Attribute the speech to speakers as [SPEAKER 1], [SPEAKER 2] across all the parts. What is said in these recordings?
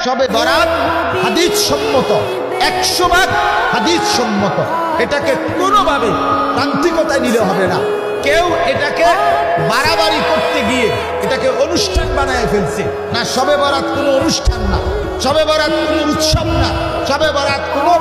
[SPEAKER 1] শবে বরাত হাদিস সম্মত, 100 ভাগ হাদিস সম্মত। এটাকে কোনোভাবে তান্ত্রিকতায় নিলে হবে না। কেউ এটাকে বাড়াবাড়ি করতে গিয়ে এটাকে অনুষ্ঠান বানায় ফেলছে না। শবে বরাত কোনো অনুষ্ঠান না, শবে বরাত কোনো উৎসব না, শবে বরাত কোনো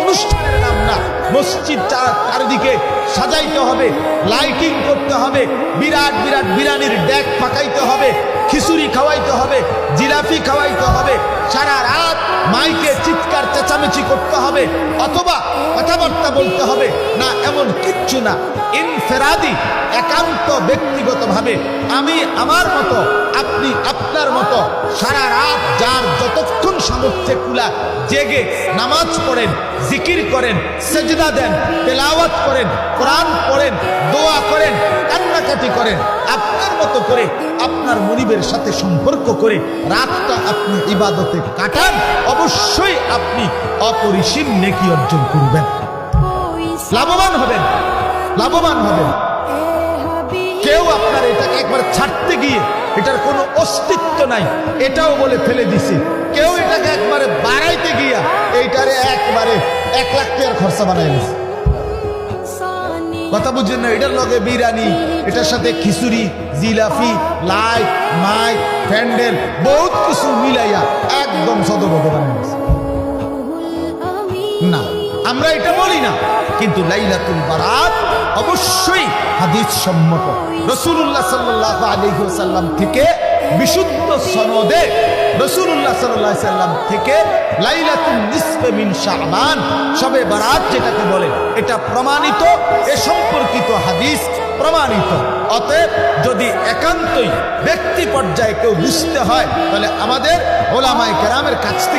[SPEAKER 1] অনুষ্ঠানের নাম না। মসজিদ চারিদিকে সাজাইতে হবে, লাইটিং করতে হবে, বিরাট বিরাট বিরানির ডেক পাকাইতে হবে, খিচুড়ি খাওয়াইতে হবে, জিলাপি খাওয়াইতে হবে, সারা রাত মাইকে চিৎকার চেঁচামেচি করতে হবে, অথবা কথাবার্তা বলতে হবে না, এমন কিচ্ছু না। ইনফেরাদি, একান্ত ব্যক্তিগতভাবে আমি আমার মতো, আপনি আপনার মতো সারা রাত যার যতক্ষণ সামর্থ্যে কুলা জেগে নামাজ পড়েন, জিকির করেন, সেজদা দেন, তেলাওয়াত করেন, কোরআন পড়েন, দোয়া করেন, কান্নাকাটি করেন, আপনার মতো করে আপনার মনিবের সাথে সম্পর্ক করে রাতটা আপনি ইবাদতে কাটান, অবশ্যই আপনি অপরিসীম নেকি অর্জন করবেন, লাভবান হবেন, লাভবান হবেন। কেউ আপনার এটাকে একবার ছাড়তে গিয়ে এটার কোনো অস্তিত্ব নাই এটাও বলে ফেলে দিছে। কেউ এটাকে একবারে বাড়াইতে গিয়া এইটারে একবারে 1 লাখ টাকার খরচা বানাই দিছে। কথা বুঝছেন না? এটার লগে বিরিয়ানি, এটার সাথে খিচুড়ি, জিলাপি, লাইট, মাইক, প্যান্ডেল, বহুত কিছু মিলাইয়া একদম সদবদ বানাই দিছে। না, আমরা এটা বলি না, কিন্তু লাইলাতুল বারাত অবশ্যই হাদিস সম্মত। রাসূলুল্লাহ সাল্লাল্লাহু আলাইহি ওয়াসাল্লাম থেকে বিশুদ্ধ সনদে রাসূলুল্লাহ সাল্লাল্লাহু আলাইহি ওয়াসাল্লাম থেকে লাইলাতুল নিসফে মিন শাবান, শবে বারাত যেটাকে বলে, এটা প্রমাণিত, এ সম্পর্কিত হাদিস প্রমাণিত। অতএব যদি একান্তই ব্যক্তি পর্যায়ে কেউ বুঝতে হয়, তাহলে আমাদের ওলামায়ে কেরামের কাছ থেকে